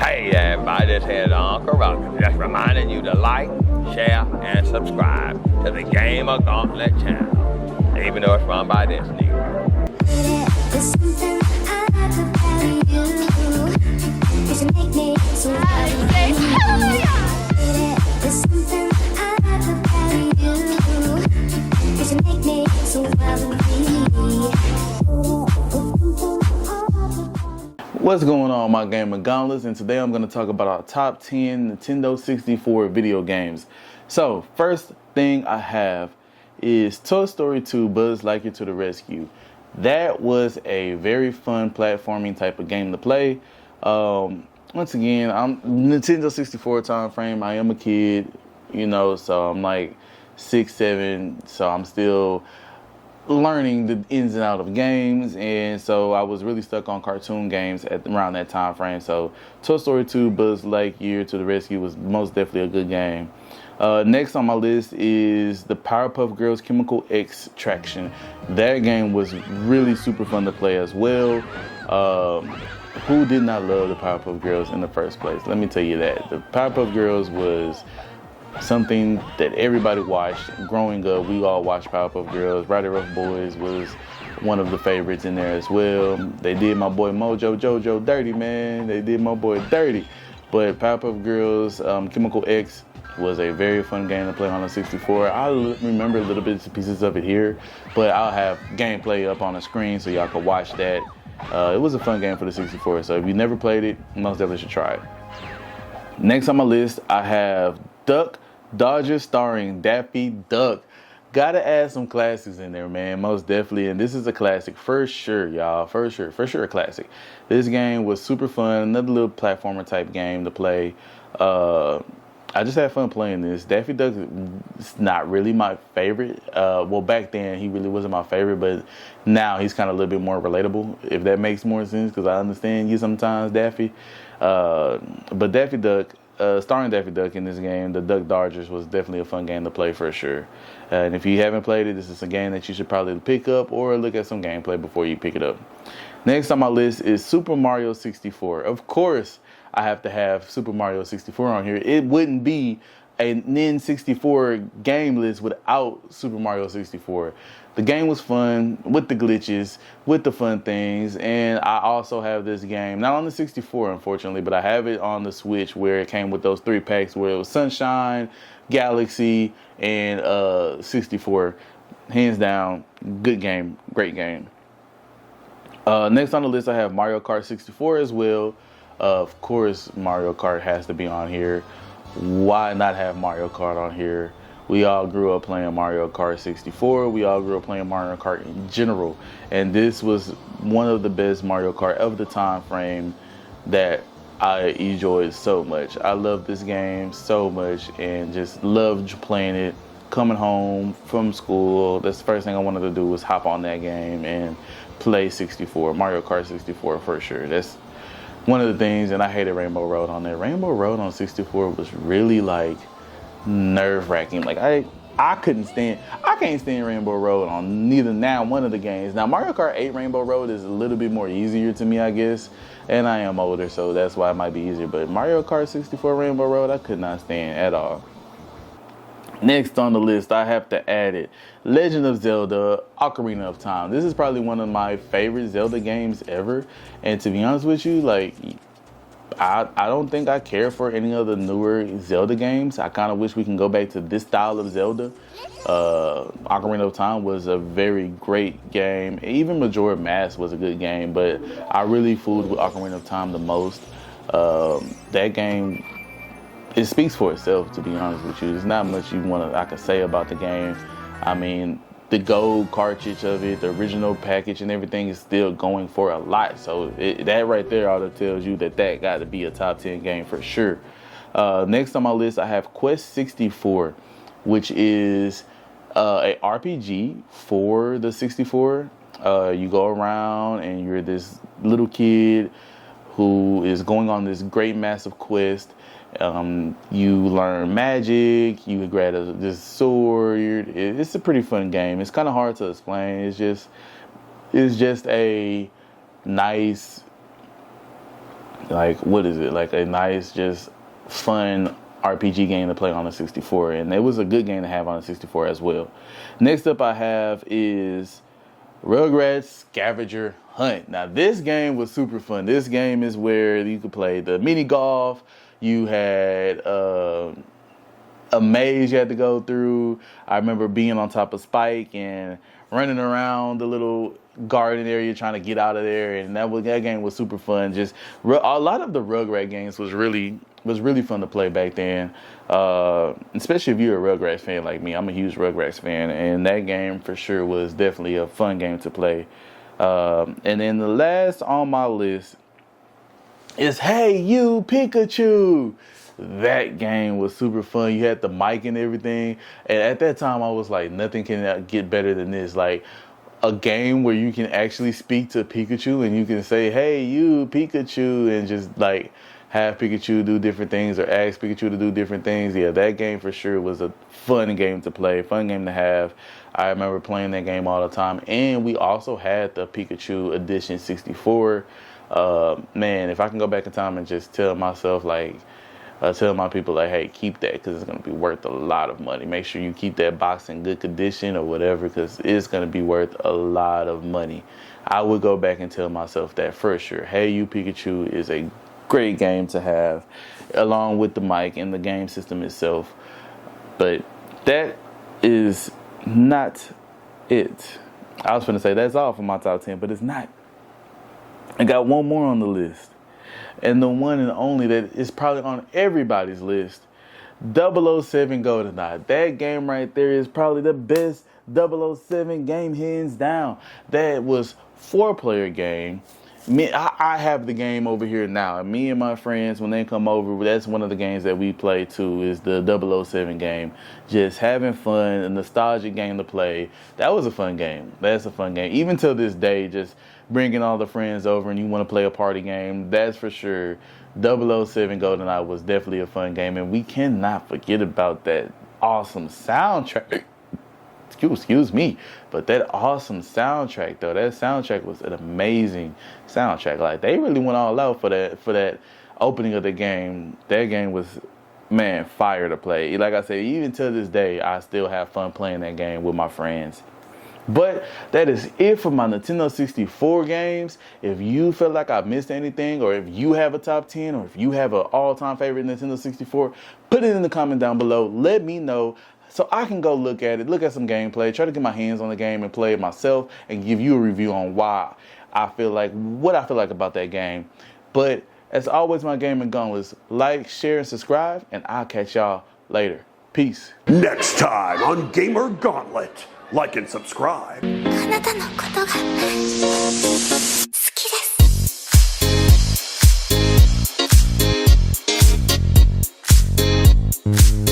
Hey everybody, this is Uncle Roger. Just reminding you to like, share, and subscribe to the GamerGauntlet channel, even though it's run by Disney. What's going on, my GamerGauntlets, and today I'm going to talk about our top 10 Nintendo 64 video games. So, first thing I have is Toy Story 2 Buzz Lightyear to the Rescue. That was a very fun platforming type of game to play. Once again, I'm Nintendo 64 time frame. I am a kid, you know, so I'm like 6, 7, so I'm still learning the ins and outs of games, and so I was really stuck on cartoon games at around that time frame. So Toy Story 2 Buzz Lightyear to the Rescue was most definitely a good game. Next on my list is the Powerpuff Girls Chemical X Traction. That game was really super fun to play as well. Who did not love the Powerpuff Girls in the first place? Let me tell you that. The Powerpuff Girls was something that everybody watched growing up. We all watched Powerpuff Girls. Rowdy Rough Boys was one of the favorites in there as well. They did my boy Mojo Jojo dirty, man. They did my boy dirty. But Powerpuff Girls Chemical X was a very fun game to play on the 64. I remember little bits and pieces of it here, but I'll have gameplay up on the screen so y'all can watch that. It was a fun game for the 64, so if you never played it, most definitely should try it. Next on my list, I have Duck Dodger starring Daffy Duck. Gotta add some classics in there, man, most definitely. And this is a classic for sure, y'all. For sure a classic. This game was super fun. Another little platformer type game to play. I just had fun playing this. Daffy Duck is not really my favorite. Well, back then he really wasn't my favorite, but now he's kind of a little bit more relatable, if that makes more sense, because I understand you sometimes, Daffy. But Daffy Duck, starring Daffy Duck in this game, the Duck Dodgers, was definitely a fun game to play for sure. And if you haven't played it, this is a game that you should probably pick up or look at some gameplay before you pick it up. Next on my list is Super Mario 64. Of course, I have to have Super Mario 64 on here. It wouldn't be a N64 game list without Super Mario 64. The game was fun with the glitches, with the fun things, and I also have this game, not on the 64 unfortunately, but I have it on the Switch where it came with those 3 packs where it was Sunshine, Galaxy, and 64. Hands down, good game, great game. Next on the list I have Mario Kart 64 as well. Of course, Mario Kart has to be on here. Why not have Mario Kart on here? We all grew up playing Mario Kart 64. We all grew up playing Mario Kart in general. And this was one of the best Mario Kart of the time frame that I enjoyed so much. I love this game so much and just loved playing it. Coming home from school, that's the first thing I wanted to do was hop on that game and play 64. Mario Kart 64 for sure. That's one of the things, and I hated Rainbow Road on there. Rainbow Road on 64 was really like nerve-wracking. Like I can't stand Rainbow Road on one of the games. Now Mario Kart 8 Rainbow Road is a little bit more easier to me, I guess, and I am older, so that's why it might be easier. But Mario Kart 64 Rainbow Road, I could not stand at all. Next on the list, I have to add it. Legend of Zelda Ocarina of Time. This is probably one of my favorite Zelda games ever. And to be honest with you, like, I don't think I care for any of the newer Zelda games. I kind of wish we can go back to this style of Zelda. Ocarina of Time was a very great game. Even Majora's Mask was a good game, but I really fooled with Ocarina of Time the most. That game, it speaks for itself, to be honest with you. There's not much I could say about the game. I mean, the gold cartridge of it, the original package and everything is still going for a lot. So that right there ought to tells you that got to be a top 10 game for sure. Next on my list, I have Quest 64, which is a RPG for the 64. You go around and you're this little kid who is going on this great massive quest. You learn magic, you grab this sword. It's a pretty fun game. It's kind of hard to explain. It's just a nice like, what is it? Like a nice, just fun RPG game to play on the 64. And it was a good game to have on the 64 as well. Next up I have is Rugrats Scavenger Hunt. Now this game was super fun. This game is where you could play the mini golf. You had a maze you had to go through. I remember being on top of Spike and running around the little garden area trying to get out of there, and that game was super fun. Just a lot of the Rugrat games was really fun to play back then, especially if you're a Rugrats fan like me. I'm a huge Rugrats fan, and that game for sure was definitely a fun game to play. And then the last on my list is Hey You Pikachu. That game was super fun. You had the mic and everything, and at that time I was like, nothing can get better than this. Like a game where you can actually speak to Pikachu and you can say, hey you Pikachu, and just like have Pikachu do different things or ask Pikachu to do different things. Yeah, that game for sure was a fun game to play, fun game to have. I remember playing that game all the time. And we also had the Pikachu Edition 64. Man, if I can go back in time and just tell myself, like, tell my people, like, hey, keep that, because it's going to be worth a lot of money. Make sure you keep that box in good condition or whatever, because it's going to be worth a lot of money. I would go back and tell myself that for sure. Hey You Pikachu is a great game to have, along with the mic and the game system itself. But that is not it. I was going to say that's all for my top 10, but it's not. I got one more on the list. And the one and only that is probably on everybody's list, 007 GoldenEye. That game right there is probably the best 007 game, hands down. That was 4-player game. I have the game over here now. And me and my friends, when they come over, that's one of the games that we play too, is the 007 game. Just having fun, a nostalgic game to play. That was a fun game. That's a fun game. Even till this day, just bringing all the friends over and you want to play a party game, that's for sure. 007 GoldenEye was definitely a fun game. And we cannot forget about that awesome soundtrack. Excuse me, but that awesome soundtrack though, that soundtrack was an amazing soundtrack. Like they really went all out for that opening of the game. That game was, man, fire to play. Like I said, even to this day, I still have fun playing that game with my friends. But that is it for my Nintendo 64 games. If you feel like I missed anything, or if you have a top 10, or if you have an all-time favorite Nintendo 64, put it in the comment down below. Let me know, so I can go look at it, look at some gameplay, try to get my hands on the game and play it myself, and give you a review on what I feel like about that game. But as always, my gaming gauntlets, like, share, and subscribe, and I'll catch y'all later. Peace. Next time on Gamer Gauntlet, like and subscribe. あなたのことが好きです。